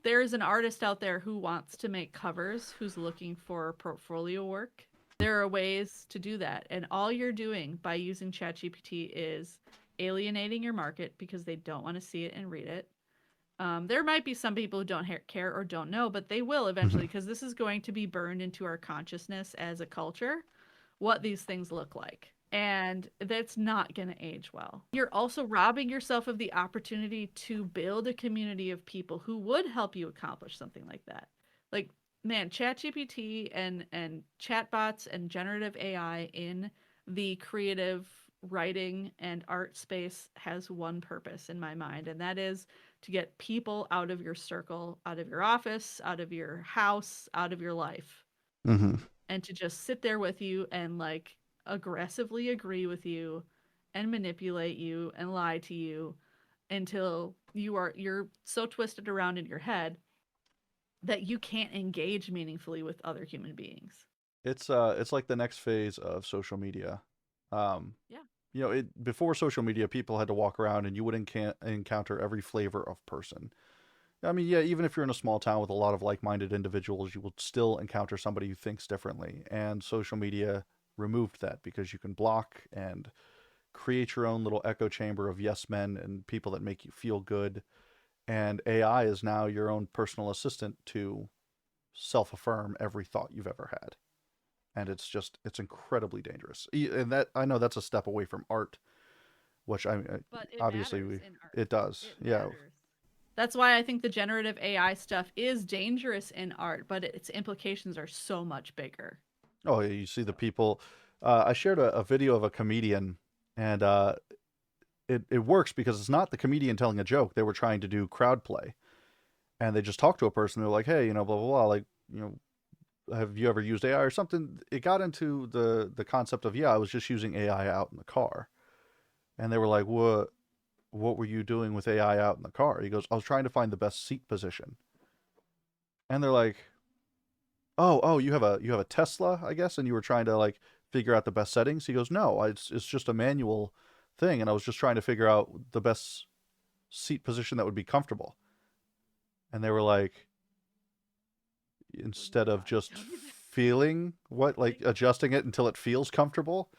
There is an artist out there who wants to make covers, who's looking for portfolio work. There are ways to do that. And all you're doing by using ChatGPT is alienating your market because they don't want to see it and read it. There might be some people who don't care or don't know, but they will eventually, Hmm. because this is going to be burned into our consciousness as a culture, what these things look like. And that's not going to age well. You're also robbing yourself of the opportunity to build a community of people who would help you accomplish something like that. Like, man, ChatGPT and chatbots and generative AI in the creative writing and art space has one purpose in my mind, and that is to get people out of your circle, out of your office, out of your house, out of your life, Hmm. and to just sit there with you and like aggressively agree with you and manipulate you and lie to you until you're so twisted around in your head that you can't engage meaningfully with other human beings. it's like the next phase of social media. Um, Yeah. it before social media, people had to walk around and you would encounter every flavor of person. I mean, yeah, even if you're in a small town with a lot of like-minded individuals, you will still encounter somebody who thinks differently. And social media removed that because you can block and create your own little echo chamber of yes men and people that make you feel good. And AI is now your own personal assistant to self-affirm every thought you've ever had. And it's incredibly dangerous. And that I know that's a step away from art, which But it obviously matters in art. it does. It Yeah. matters. That's why I think the generative AI stuff is dangerous in art, but its implications are so much bigger. Oh, yeah, you see the So, people. I shared a video of a comedian, and it works because it's not the comedian telling a joke. They were trying to do crowd play, and they just talked to a person. They're like, "Hey, blah blah blah. Like, have you ever used AI or something?" It got into the concept of, yeah, I was just using AI out in the car, and they were like, What were you doing with AI out in the car? He goes, I was trying to find the best seat position, and they're like, oh, you have a Tesla, I guess, and you were trying to like figure out the best settings. He goes, no, it's just a manual thing, and I was just trying to figure out the best seat position that would be comfortable. And they were like, what did instead your of body just tell you? feeling what, like adjusting it until it feels comfortable.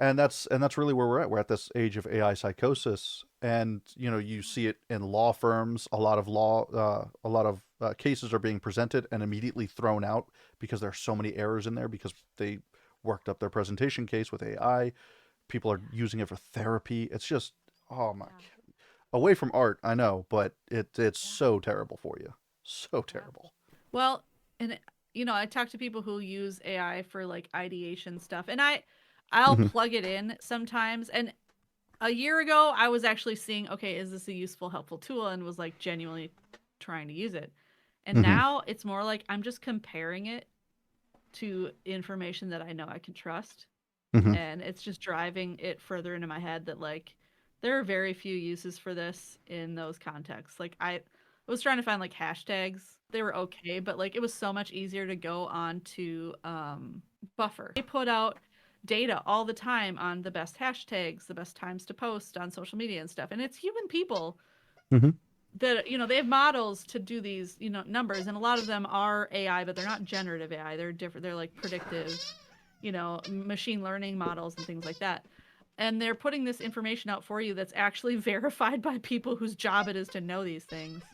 And that's really where we're at. We're at this age of AI psychosis, and you see it in law firms. A lot of cases are being presented and immediately thrown out because there are so many errors in there because they worked up their presentation case with AI. People are using it for therapy. It's just, oh my, Yeah. away from art, I know, but it's Yeah. so terrible for you, so Yeah. terrible. Well, and I talk to people who use AI for like ideation stuff, and I'll Hmm. plug it in sometimes. And a year ago, I was actually seeing, okay, is this a useful, helpful tool, and was like genuinely trying to use it. And Hmm. now it's more like I'm just comparing it to information that I know I can trust, Hmm. and it's just driving it further into my head that like there are very few uses for this in those contexts. Like I was trying to find like hashtags. They were okay, but like it was so much easier to go on to Buffer. They put out data all the time on the best hashtags, the best times to post on social media and stuff. And it's human people Hmm. that they have models to do these numbers, and a lot of them are AI, but they're not generative AI. They're different. They're like predictive, machine learning models and things like that. And they're putting this information out for you that's actually verified by people whose job it is to know these things.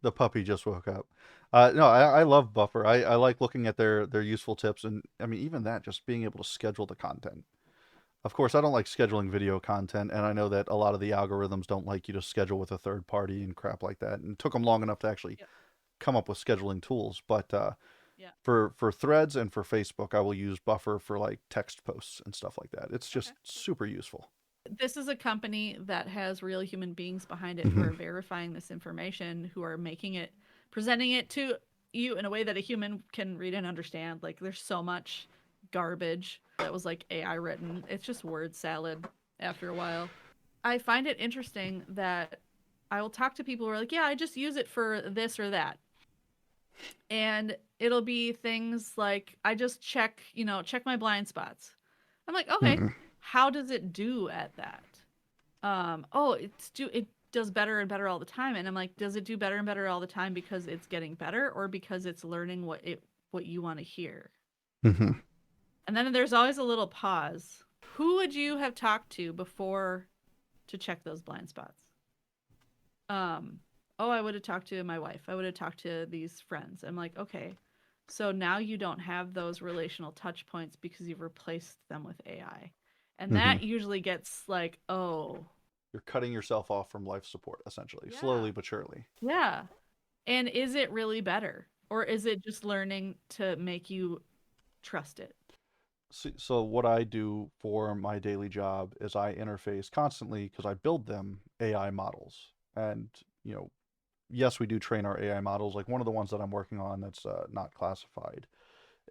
The puppy just woke up. No, I love Buffer. I like looking at their useful tips, and I mean even that, just being able to schedule the content. Of course, I don't like scheduling video content, and I know that a lot of the algorithms don't like you to schedule with a third party and crap like that. And it took them long enough to actually Yep. come up with scheduling tools. But Yeah. for Threads and for Facebook, I will use Buffer for like text posts and stuff like that. It's Okay. just super useful. This is a company that has real human beings behind it who Hmm. are verifying this information, who are making it, presenting it to you in a way that a human can read and understand. Like there's so much garbage that was like AI written. It's just word salad after a while. I find it interesting that I will talk to people who are like, yeah, I just use it for this or that. And it'll be things like I just check my blind spots. I'm like, okay, Hmm. how does it do at that? Oh, it does better and better all the time. And I'm like, does it do better and better all the time because it's getting better or because it's learning what you want to hear? Hmm. And then there's always a little pause. Who would you have talked to before to check those blind spots? Um, oh, I would have talked to my wife. I would have talked to these friends. I'm like, okay, so now you don't have those relational touch points because you've replaced them with AI. And Hmm. that usually gets like, oh, You're cutting yourself off from life support, essentially, yeah. slowly but surely. Yeah. And is it really better? Or is it just learning to make you trust it? So what I do for my daily job is I interface constantly because I build them AI models. And, you know, yes, we do train our AI models. Like one of the ones that I'm working on that's not classified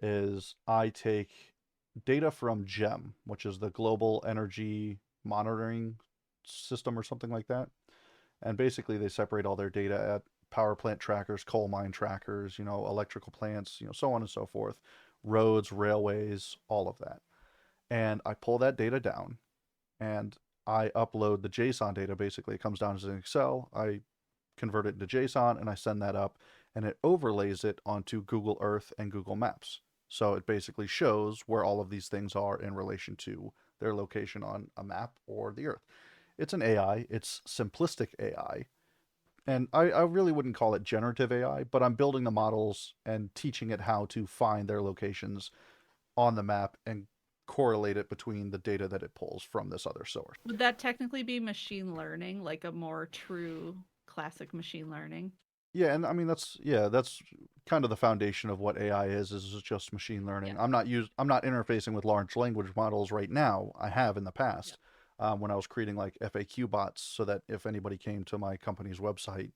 is I take data from GEM, which is the Global Energy Monitoring System or something like that. And basically they separate all their data at power plant trackers, coal mine trackers, electrical plants, so on and so forth, roads, railways, all of that. And I pull that data down and I upload the JSON data. Basically, it comes down as an Excel. I convert it into JSON and I send that up and it overlays it onto Google Earth and Google Maps. So it basically shows where all of these things are in relation to their location on a map or the Earth. It's an AI, it's simplistic AI. And I really wouldn't call it generative AI, but I'm building the models and teaching it how to find their locations on the map and correlate it between the data that it pulls from this other source. Would that technically be machine learning, like a more true classic machine learning? Yeah, and I mean that's kind of the foundation of what AI is just machine Yeah. learning. I'm not interfacing with large language models right now. I have in the Yeah. past when I was creating like FAQ bots so that if anybody came to my company's website,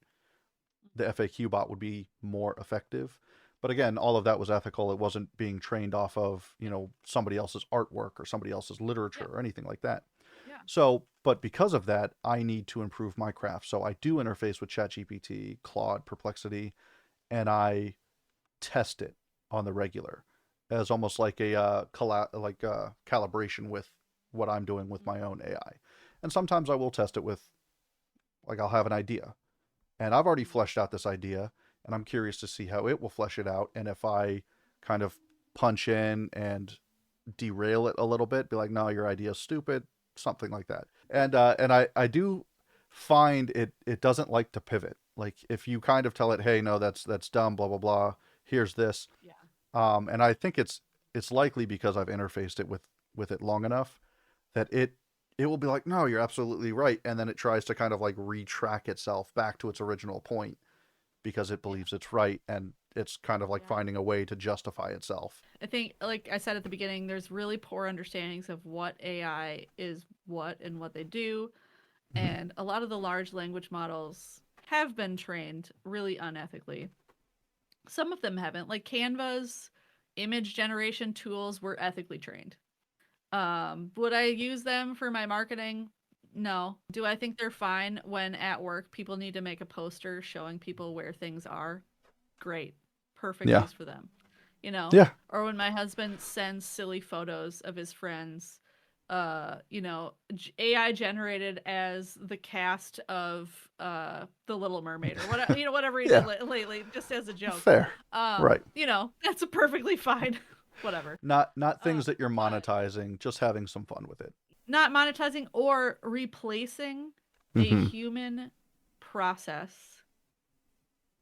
the FAQ bot would be more effective. But again, all of that was ethical. It wasn't being trained off of, you Yeah. know, somebody else's artwork or somebody else's literature Yeah. or anything like that. Yeah. So, but because of that, I need to improve my craft. So I do interface with ChatGPT, Claude, Perplexity, and I test it on the regular as almost like a calibration with what I'm doing with my own AI. And sometimes I will test it with like I'll have an idea and I've already fleshed out this idea and I'm curious to see how it will flesh it out and if I kind of punch in and derail it a little bit, be like, no, your idea is stupid, something like that. And I do find it doesn't like to pivot. Like if you kind of tell it, hey, no, that's dumb, blah blah blah. Here's this, Yeah. and I think it's likely because I've interfaced it with it long enough that it will be like, no, you're absolutely right, and then it tries to kind of like retrack itself back to its original point because it Yeah. believes it's right, and it's kind of like Yeah. finding a way to justify itself. I think, like I said at the beginning, there's really poor understandings of what AI is, what and what they do. Mm-hmm. And a lot of the large language models have been trained really unethically. Some of them haven't. Like Canva's image generation tools were ethically trained. Would I use them for my marketing? No. Do I think they're fine when at work people need to make a poster showing people where things are? Great. Perfect Yeah, use for them. You know, yeah, or when my husband sends silly photos of his friends, AI generated as the cast of The Little Mermaid or whatever, whatever he did yeah. lately just as a joke. Fair, right? That's a perfectly fine whatever. Not things that you're But monetizing, just having some fun with it. not monetizing or replacing a Mm-hmm. human process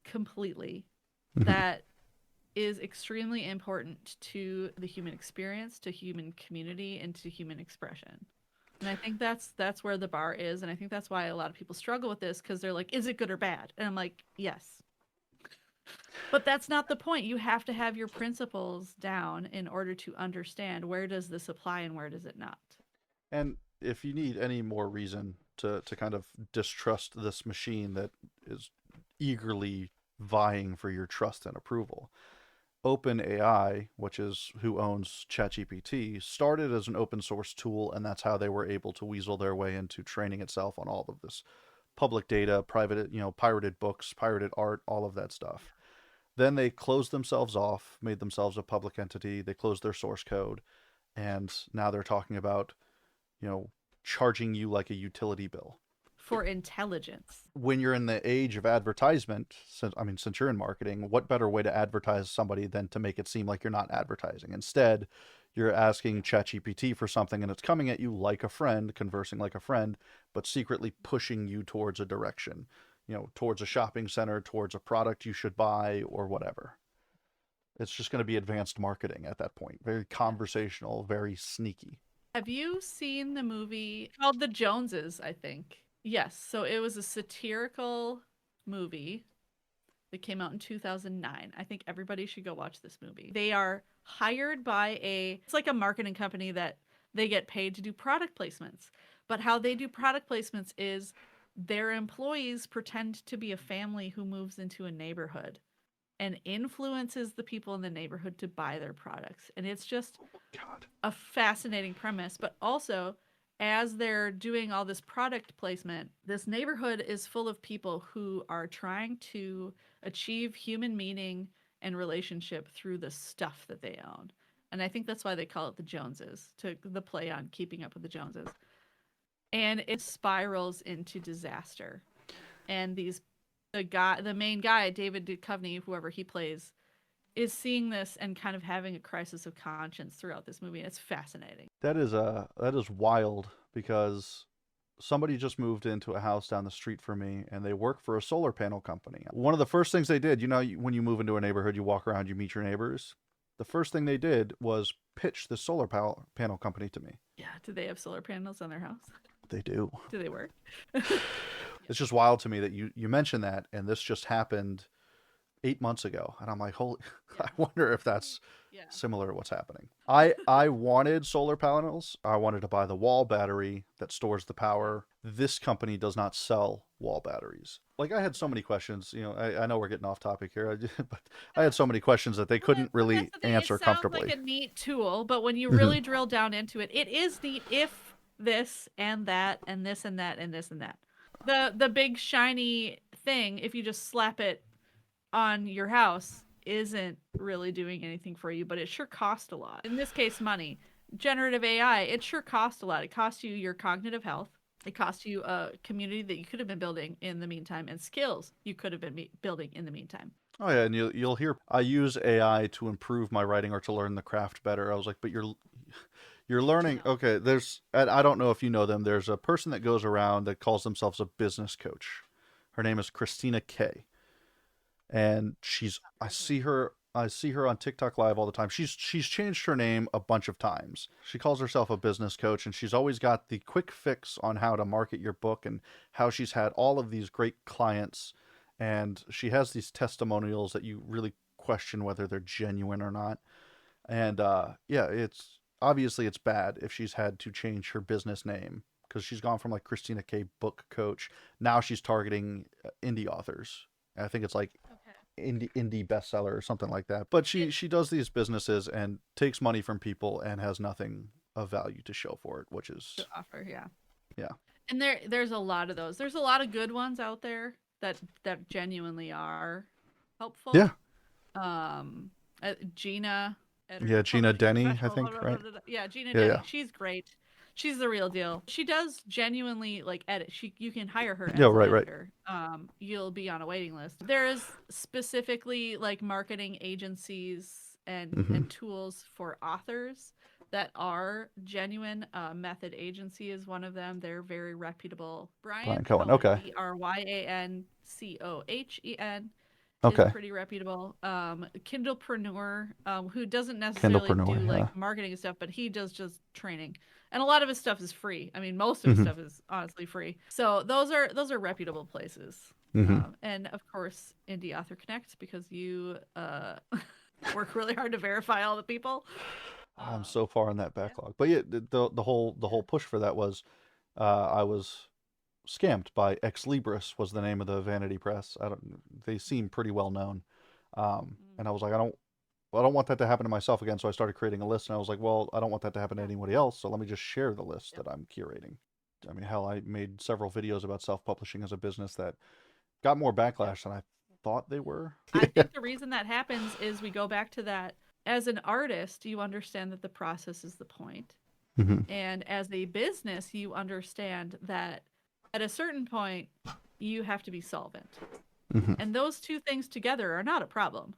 completely Mm-hmm. that is extremely important to the human experience, to human community, and to human expression. And I think that's where the bar is, and I think that's why a lot of people struggle with this because they're like, "Is it good or bad?" And I'm like, "Yes." But that's not the point. You have to have your principles down in order to understand where does this apply and where does it not. And if you need any more reason to kind of distrust this machine that is eagerly vying for your trust and approval, OpenAI, which is who owns ChatGPT, started as an open source tool, and that's how they were able to weasel their way into training itself on all of this public data, private, pirated books, pirated art, all of that stuff. Then they closed themselves off, made themselves a public entity. They closed their source code, and now they're talking about, you know, charging you like a utility bill. For intelligence. When you're in the age of advertisement, since you're in marketing, what better way to advertise somebody than to make it seem like you're not advertising? Instead, you're asking ChatGPT for something and it's coming at you like a friend, conversing like a friend, but secretly pushing you towards a direction, towards a shopping center, towards a product you should buy or whatever. It's just going to be advanced marketing at that point. Very Yes. conversational, very sneaky. Have you seen the movie called The Joneses, I think? Yes. So it was a satirical movie that came out in 2009. I think everybody should go watch this movie. They are hired by it's like a marketing company that they get paid to do product placements. But how they do product placements is their employees pretend to be a family who moves into a neighborhood and influences the people in the neighborhood to buy their products. And it's just God. a fascinating premise, but also as they're doing all this product placement, this neighborhood is full of people who are trying to achieve human meaning and relationship through the stuff that they own. And I think that's why they call it the Joneses, to the play on keeping up with the Joneses. And it spirals into disaster. And the main guy, David Duchovny, whoever he plays, is seeing this and kind of having a crisis of conscience throughout this movie. And it's fascinating. That is wild, because somebody just moved into a house down the street from me, and they work for a solar panel company. One of the first things they did, when you move into a neighborhood, you walk around, you meet your neighbors. The first thing they did was pitch the solar panel company to me. Yeah. Do they have solar panels on their house? They do. Do they work? It's just wild to me that you mentioned that, and this just happened 8 months ago, and I'm like, holy, I wonder if that's similar to what's happening. I wanted solar panels. I wanted to buy the wall battery that stores the power. This company does not sell wall batteries. Like, I had so many questions. I know we're getting off topic here, but I had so many questions that they couldn't really answer comfortably. It sounds like a neat tool, but when you really drill down into it, it is neat if this and that and this and that and this and that. The big shiny thing, if you just slap it on your house, isn't really doing anything for you, but it sure costs a lot. In this case, money. Generative AI, it sure costs a lot. It costs you your cognitive health. It costs you a community that you could have been building in the meantime, and skills you could have been building in the meantime. Oh yeah, and you'll hear I use AI to improve my writing or to learn the craft better. I was like, but you're learning. Okay, I don't know if you know them. There's a person that goes around that calls themselves a business coach. Her name is Christina K. And I see her on TikTok Live all the time. She's changed her name a bunch of times. She calls herself a business coach, and she's always got the quick fix on how to market your book, and how she's had all of these great clients, and she has these testimonials that you really question whether they're genuine or not. And it's obviously it's bad if she's had to change her business name, because she's gone from like Christina K book coach. Now she's targeting indie authors. I think it's like indie bestseller or something like that. But she does these businesses and takes money from people and has nothing of value to show for it, which is to offer. Yeah. And there's a lot of those. There's a lot of good ones out there that genuinely are helpful. Yeah. Gina. Gina Denny, I think, right? Yeah, Gina Denny. Yeah. She's great. She's the real deal. She does genuinely edit. You can hire her as an editor. You'll be on a waiting list. There's specifically marketing agencies and tools for authors that are genuine. Method Agency is one of them. They're very reputable. Brian Cohen. Okay. BryanCohen. Okay. Is pretty reputable. Kindlepreneur, who doesn't necessarily do marketing and stuff, but he does just training. And a lot of his stuff is free. I mean, most of his stuff is honestly free. So those are reputable places. And of course, Indie Author Connect, because you work really hard to verify all the people. I'm so far in that backlog. But yeah, the whole push for that was I was scammed by Ex Libris was the name of the vanity press. They seem pretty well known. And I was like, I don't want that to happen to myself again. So I started creating a list, and I was like, well, I don't want that to happen to anybody else. So let me just share the list that I'm curating. I mean, hell, I made several videos about self-publishing as a business that got more backlash than I thought they were. I think the reason that happens is we go back to that. As an artist, you understand that the process is the point. And as a business, you understand that at a certain point, you have to be solvent. And those two things together are not a problem.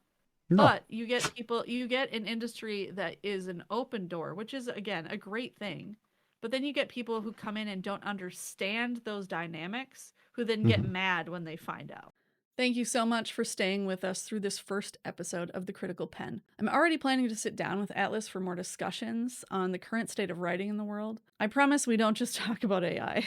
No. But you get an industry that is an open door, which is, again, a great thing. But then you get people who come in and don't understand those dynamics, who then get mad when they find out. Thank you so much for staying with us through this first episode of The Critical Pen. I'm already planning to sit down with Atlas for more discussions on the current state of writing in the world. I promise we don't just talk about AI.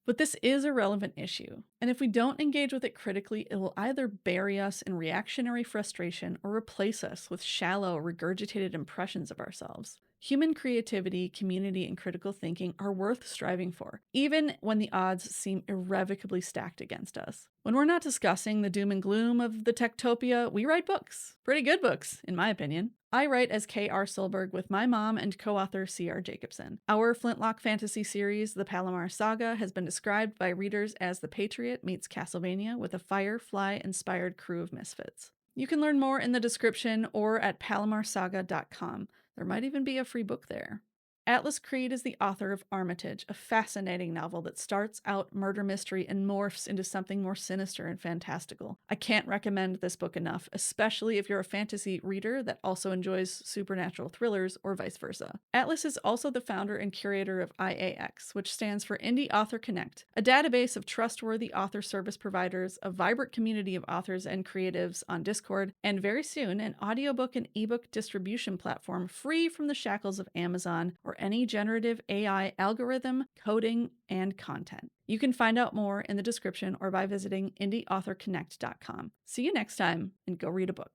But this is a relevant issue, and if we don't engage with it critically, it will either bury us in reactionary frustration or replace us with shallow, regurgitated impressions of ourselves. Human creativity, community, and critical thinking are worth striving for, even when the odds seem irrevocably stacked against us. When we're not discussing the doom and gloom of the techtopia, we write books. Pretty good books, in my opinion. I write as R Solberg with my mom and co-author C.R. Jacobson. Our Flintlock fantasy series, The Palomar Saga, has been described by readers as The Patriot meets Castlevania with a Firefly-inspired crew of misfits. You can learn more in the description or at palomarsaga.com. There might even be a free book there. Atlas Creed is the author of Armitage, a fascinating novel that starts out murder mystery and morphs into something more sinister and fantastical. I can't recommend this book enough, especially if you're a fantasy reader that also enjoys supernatural thrillers or vice versa. Atlas is also the founder and curator of IAX, which stands for Indie Author Connect, a database of trustworthy author service providers, a vibrant community of authors and creatives on Discord, and very soon an audiobook and ebook distribution platform free from the shackles of Amazon or any generative AI algorithm, coding, and content. You can find out more in the description or by visiting indieauthorconnect.com. See you next time, and go read a book.